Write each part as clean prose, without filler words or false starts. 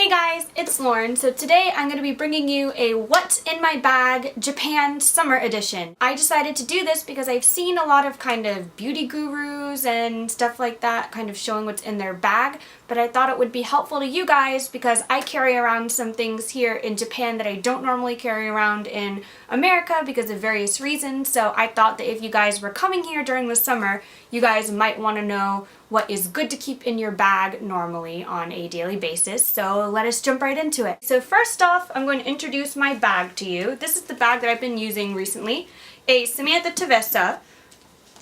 Hey guys, it's Lauren. So today I'm going to be bringing you a What's in My Bag Japan Summer Edition. I decided to do this because I've seen a lot of kind of beauty gurus and stuff like that kind of showing what's in their bag, but I thought it would be helpful to you guys because I carry around some things here in Japan that I don't normally carry around in America because of various reasons. So I thought that if you guys were coming here during the summer, you guys might want to know what is good to keep in your bag normally on a daily basis. So let us jump right into it. So first off, I'm going to introduce my bag to you. This is the bag that I've been using recently, a Samantha Tavessa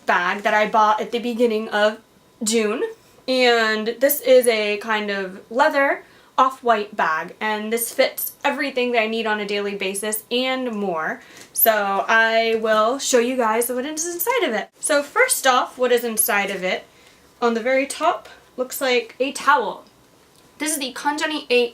bag that I bought at the beginning of June. And this is a kind of leather off-white bag, and this fits everything that I need on a daily basis and more. So I will show you guys what is inside of it. So first off, what is inside of it? On the very top, looks like a towel. This is the Kanjani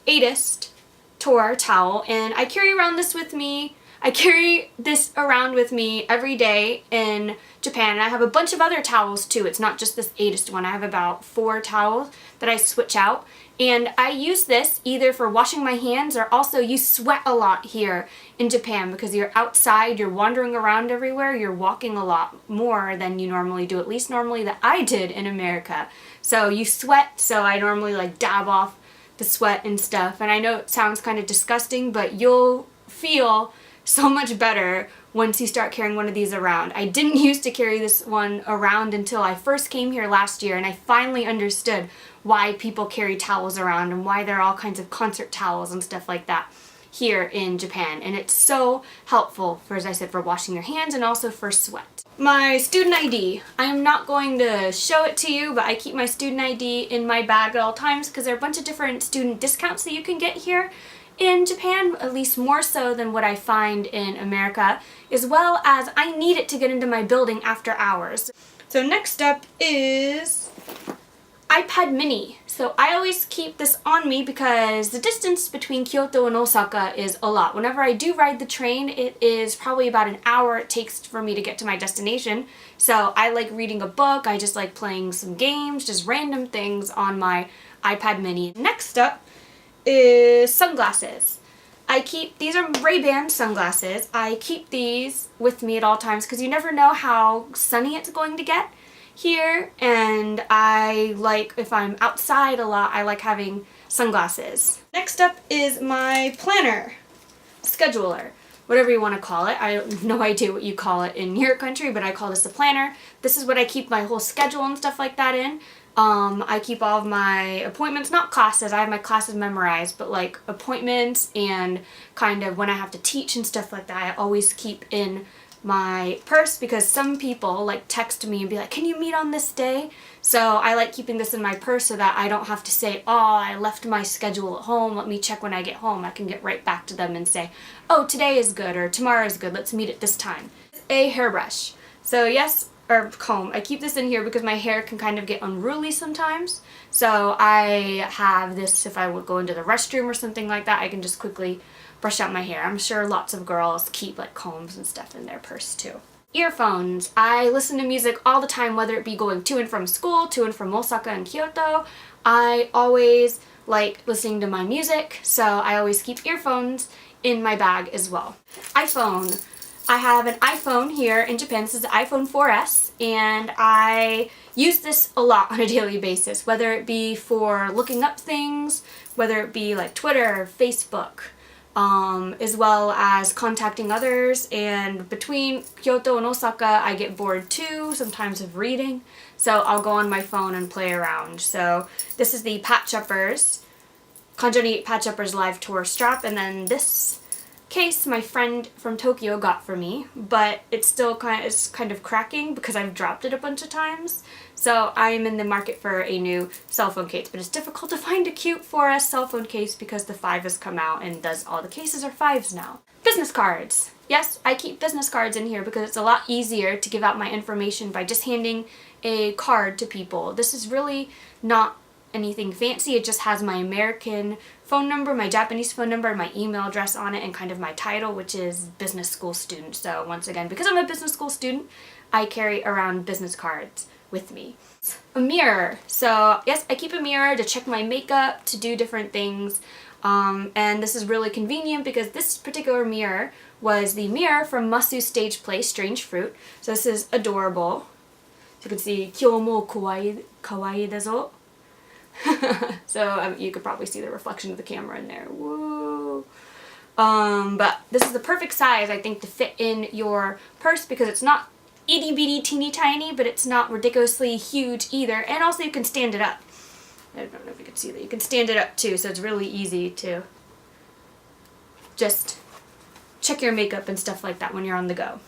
8th Tour towel, and I carry around this with me. I carry this around with me every day in Japan, and I have a bunch of other towels too. It's not just this 8th one. I have about 4 towels that I switch out, and I use this either for washing my hands or also you sweat a lot here in Japan because you're outside, you're wandering around everywhere, you're walking a lot more than you normally do, at least normally that I did in America. So you sweat, so I normally like dab off the sweat and stuff, and I know it sounds kind of disgusting, but you'll feel so much better once you start carrying one of these around. I didn't used to carry this one around until I first came here last year, and I finally understood why people carry towels around and why there are all kinds of concert towels and stuff like that here in Japan. And it's so helpful for, as I said, for washing your hands and also for sweat. My student ID. I am not going to show it to you, but I keep my student ID in my bag at all times because there are a bunch of different student discounts that you can get here in Japan, at least more so than what I find in America, as well as I need it to get into my building after hours. So next up is iPad mini. So I always keep this on me because the distance between Kyoto and Osaka is a lot. Whenever I do ride the train, it is probably about an hour it takes for me to get to my destination. So I like reading a book, I just like playing some games, just random things on my iPad mini. Next up is sunglasses. These are Ray-Ban sunglasses. I keep these with me at all times because you never know how sunny it's going to get here, and I like, if I'm outside a lot, I like having sunglasses. Next up is my planner, scheduler, whatever you want to call it. I have no idea what you call it in your country, but I call this a planner. This is what I keep my whole schedule and stuff like that in. I keep all of my appointments, not classes, I have my classes memorized, but like appointments and kind of when I have to teach and stuff like that, I always keep in my purse because some people like text me and be like, can you meet on this day? So I like keeping this in my purse so that I don't have to say, oh, I left my schedule at home, let me check when I get home. I can get right back to them and say, oh, today is good or tomorrow is good, let's meet at this time. A hairbrush. So yes, or comb. I keep this in here because my hair can kind of get unruly sometimes. So I have this, if I would go into the restroom or something like that, I can just quickly brush out my hair. I'm sure lots of girls keep like combs and stuff in their purse too. Earphones. I listen to music all the time, whether it be going to and from school, to and from Osaka and Kyoto. I always like listening to my music, so I always keep earphones in my bag as well. iPhone. I have an iPhone here in Japan. This is the iPhone 4S, and I use this a lot on a daily basis, whether it be for looking up things, whether it be like Twitter, Facebook, as well as contacting others. And between Kyoto and Osaka, I get bored too, sometimes of reading, so I'll go on my phone and play around. So this is the Patch Uppers, Kanjani Patch Uppers Live Tour strap, and then this case my friend from Tokyo got for me, but it's still kind of cracking because I've dropped it a bunch of times. So I'm in the market for a new cell phone case, but it's difficult to find a cute 4S cell phone case because the 5 has come out and all the cases are 5s now. Business cards. Yes, I keep business cards in here because it's a lot easier to give out my information by just handing a card to people. This is really not anything fancy. It just has my American phone number, my Japanese phone number, and my email address on it, and kind of my title, which is business school student. So once again, because I'm a business school student, I carry around business cards with me. A mirror. So yes, I keep a mirror to check my makeup, to do different things. And this is really convenient because this particular mirror was the mirror from Masu's stage play, Strange Fruit. So this is adorable. So you can see, 今日もkawaiiだぞ. So you could probably see the reflection of the camera in there. Woo! But this is the perfect size, I think, to fit in your purse because it's not itty bitty teeny tiny, but it's not ridiculously huge either. And also you can stand it up. I don't know if you can see that. You can stand it up too, so it's really easy to just check your makeup and stuff like that when you're on the go.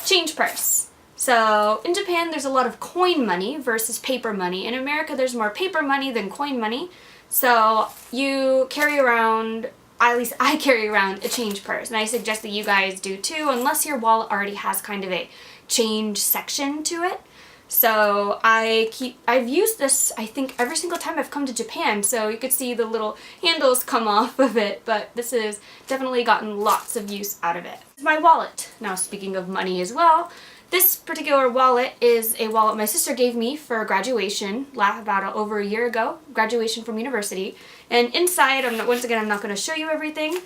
Change purse. So in Japan there's a lot of coin money versus paper money. In America there's more paper money than coin money. So you carry around, at least I carry around, a change purse. And I suggest that you guys do too, unless your wallet already has kind of a change section to it. So I've used this, I think, every single time I've come to Japan, so you could see the little handles come off of it, but this has definitely gotten lots of use out of it. My wallet. Now, speaking of money as well, this particular wallet is a wallet my sister gave me for graduation about over a year ago, graduation from university, and inside, once again, I'm not going to show you everything,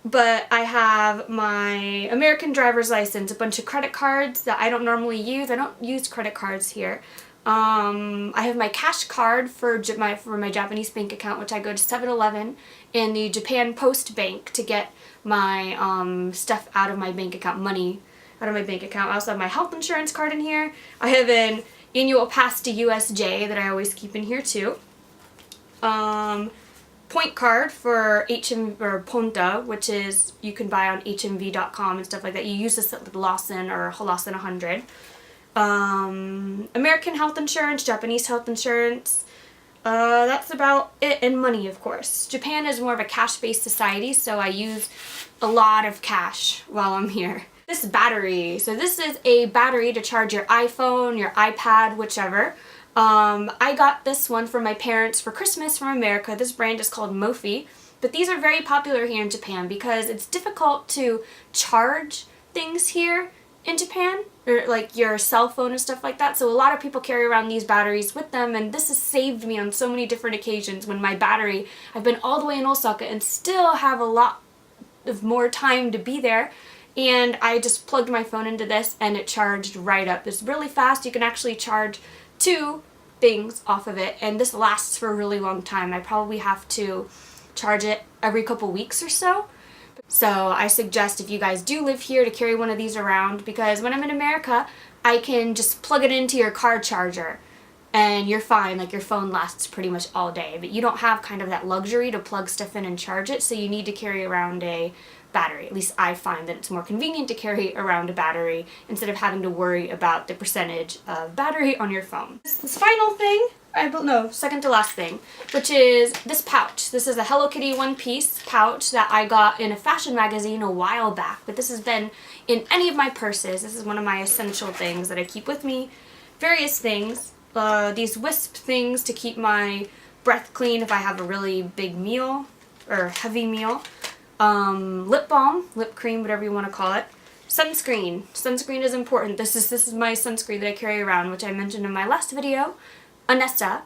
but I have my American driver's license, a bunch of credit cards that I don't normally use. I don't use credit cards here. I have my cash card for my Japanese bank account, which I go to 7-Eleven and the Japan Post Bank to get my stuff out of my bank account, money out of my bank account. I also have my health insurance card in here. I have an annual pass to USJ that I always keep in here too. Point card for Ponta, which is you can buy on hmv.com and stuff like that. You use this at Lawson or Lawson 100. American health insurance, Japanese health insurance. That's about it, and money, of course. Japan is more of a cash-based society, so I use a lot of cash while I'm here. This battery. So this is a battery to charge your iPhone, your iPad, whichever. I got this one from my parents for Christmas from America. This brand is called Mophie, but these are very popular here in Japan because it's difficult to charge things here in Japan, or like your cell phone and stuff like that. So a lot of people carry around these batteries with them, and this has saved me on so many different occasions when my battery, I've been all the way in Osaka and still have a lot of more time to be there. And I just plugged my phone into this and it charged right up. It's really fast. You can actually charge 2 things off of it, and this lasts for a really long time. I probably have to charge it every couple weeks or so. So I suggest if you guys do live here to carry one of these around, because when I'm in America I can just plug it into your car charger and you're fine. Like, your phone lasts pretty much all day, but you don't have kind of that luxury to plug stuff in and charge it, so you need to carry around a battery. At least I find that it's more convenient to carry around a battery instead of having to worry about the percentage of battery on your phone. This final thing, second to last thing, which is this pouch. This is a Hello Kitty one-piece pouch that I got in a fashion magazine a while back, but this has been in any of my purses. This is one of my essential things that I keep with me. Various things. These wisp things to keep my breath clean if I have a really big meal or heavy meal. Lip balm, lip cream, whatever you want to call it. Sunscreen. Sunscreen is important. This is my sunscreen that I carry around, which I mentioned in my last video. Anessa.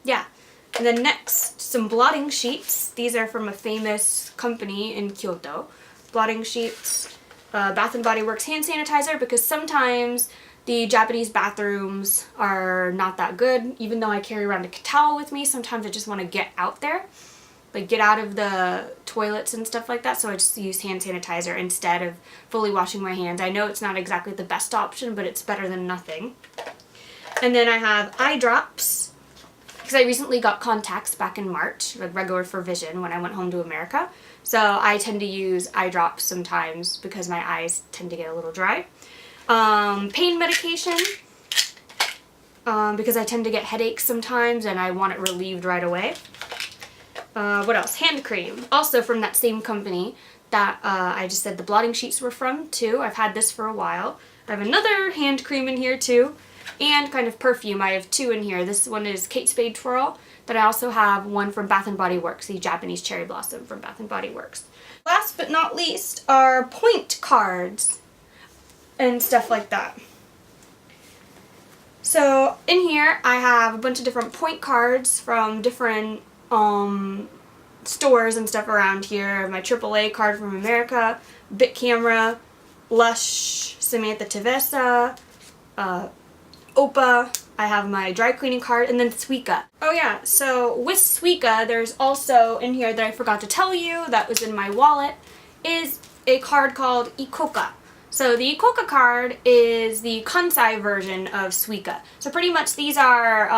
Yeah. And then next, some blotting sheets. These are from a famous company in Kyoto. Blotting sheets. Bath & Body Works hand sanitizer, because sometimes the Japanese bathrooms are not that good. Even though I carry around a towel with me, sometimes I just want to get out there. Like, get out of the toilets and stuff like that, so I just use hand sanitizer instead of fully washing my hands. I know it's not exactly the best option, but it's better than nothing. And then I have eye drops, because I recently got contacts back in March, like regular for vision, when I went home to America. So I tend to use eye drops sometimes because my eyes tend to get a little dry. Pain medication, because I tend to get headaches sometimes and I want it relieved right away. What else? Hand cream, also from that same company that I just said the blotting sheets were from too. I've had this for a while. I have another hand cream in here too, and kind of perfume. I have 2 in here. This one is Kate Spade Twirl, but I also have one from Bath & Body Works, the Japanese Cherry Blossom from Bath & Body Works. Last but not least are point cards and stuff like that. So in here I have a bunch of different point cards from different stores and stuff around here. My AAA card from America, Bit Camera, Lush, Samantha Tavessa, Opa. I have my dry cleaning card, and then Suica. Oh yeah, so with Suica, there's also in here that I forgot to tell you that was in my wallet is a card called Coca. So the Coca Card is the Kansai version of Suica. So pretty much these are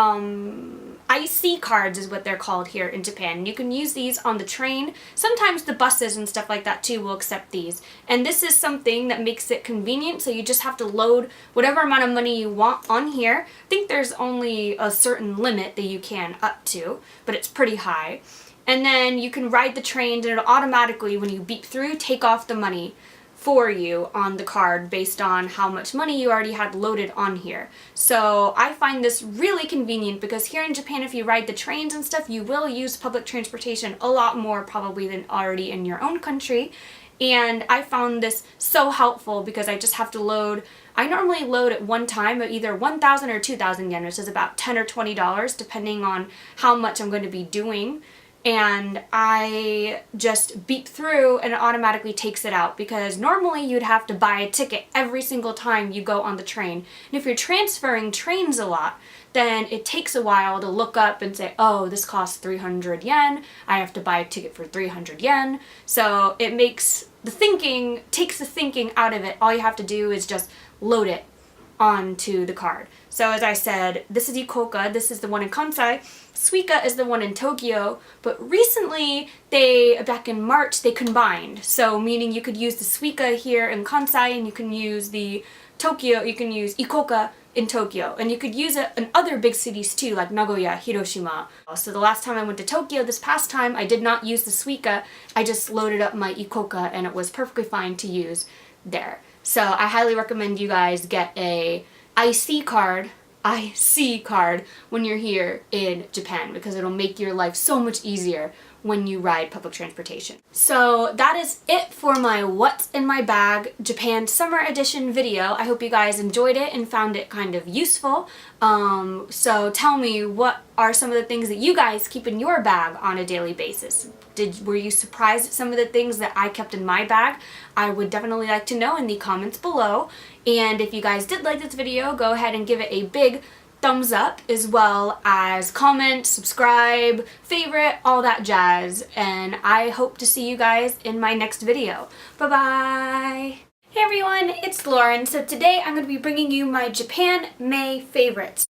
IC cards is what they're called here in Japan. You can use these on the train. Sometimes the buses and stuff like that too will accept these. And this is something that makes it convenient, so you just have to load whatever amount of money you want on here. I think there's only a certain limit that you can up to, but it's pretty high. And then you can ride the train and it'll automatically, when you beep through, take off the money for you on the card based on how much money you already had loaded on here. So I find this really convenient because here in Japan, if you ride the trains and stuff, you will use public transportation a lot more probably than already in your own country. And I found this so helpful because I just have to load, I normally load at one time at either 1,000 or 2,000 yen, which is about $10 or $20 depending on how much I'm going to be doing. And I just beep through and it automatically takes it out because normally you'd have to buy a ticket every single time you go on the train. And if you're transferring trains a lot, then it takes a while to look up and say, oh, this costs 300 yen. I have to buy a ticket for 300 yen. So it makes the thinking, takes the thinking out of it. All you have to do is just load it onto the card. So as I said, this is Coca, this is the one in Kansai, Suica is the one in Tokyo, but recently back in March, they combined. So meaning you could use the Suica here in Kansai and you can use the Tokyo, you can use Coca in Tokyo. And you could use it in other big cities too, like Nagoya, Hiroshima. So the last time I went to Tokyo, this past time, I did not use the Suica, I just loaded up my Coca and it was perfectly fine to use there. So I highly recommend you guys get a IC card when you're here in Japan because it'll make your life so much easier when you ride public transportation. So that is it for my What's in My Bag Japan Summer Edition video. I hope you guys enjoyed it and found it kind of useful. So tell me, what are some of the things that you guys keep in your bag on a daily basis? Were you surprised at some of the things that I kept in my bag? I would definitely like to know in the comments below. And if you guys did like this video, go ahead and give it a big thumbs up, as well as comment, subscribe, favorite, all that jazz. And I hope to see you guys in my next video. Bye-bye! Hey everyone, it's Lauren. So today I'm going to be bringing you my Japan May favorites.